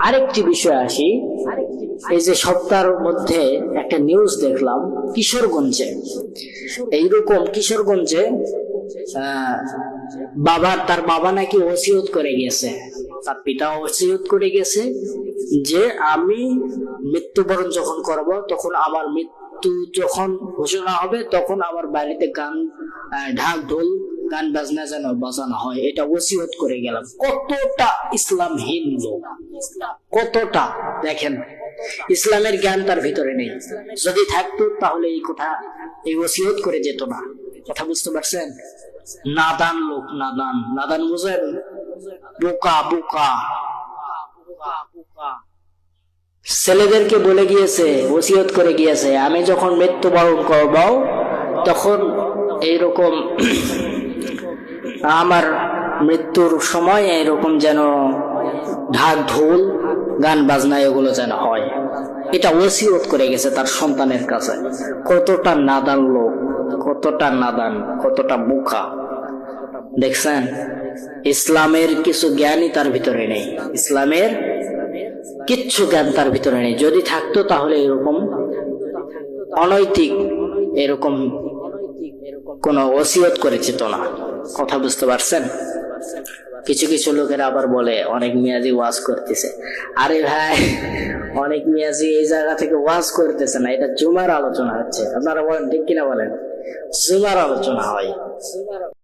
আরেকটি বিষয় আসি। এই যে সপ্তাহের মধ্যে একটা নিউজ দেখলাম কিশোরগঞ্জে, এইরকম কিশোরগঞ্জে তার বাবা নাকি ওসিয়ত করে গেছে, তার পিতা ওসিয়ত করে গেছে যে আমি মৃত্যুবরণ যখন করব, তখন আমার মৃত্যু যখন ঘোষণা হবে তখন আমার বাড়িতে ঢাক ঢোল গান বাজনা যেন বাজানো হয়, এটা ওসিয়ত করে গেলাম। কতটা ইসলামহীন লোক, কতটা! দেখেন, ইসলামের জ্ঞান তার ভিতরে নেই। যদি থাকতো তাহলে এই ওসিয়ত করে যেত না। কথা বুঝতে পারছেন? নাদান লোক, নাদান। নাদান বুঝেন? বোকা বোকা। ছেলেদেরকে বলে গিয়েছে, ওসিয়ত করে গিয়েছে, আমি যখন মৃত্যুবরণ করব তখন এইরকম আমার মৃত্যুর সময় এরকম যেন ঢাক ঢোল গান বাজনা এগুলো যেন হয়। এটা ওসিয়ত করে গেছে তার সন্তানের কাছে। কতটা নাদান লোক, কতটা নাদান, কতটা বোকা! দেখছেন, ইসলামের কিছু জ্ঞানই তার ভিতরে নেই। ইসলামের কিচ্ছু জ্ঞান তার ভিতরে নেই। যদি থাকতো তাহলে এরকম অনৈতিক এরকম কোন ওসিয়ত করে যেত না। কথা বুঝতে পারছেন? কিছু কিছু লোকেরা আবার বলে অনেক মিয়াজি ওয়াজ করতেছে। আরে ভাই, অনেক মিয়াজি এই জায়গা থেকে ওয়াজ করতেছে না, এটা জুমার আলোচনা হচ্ছে। আপনারা বলেন ঠিক কিনা? বলেন, জুমার আলোচনা হয়।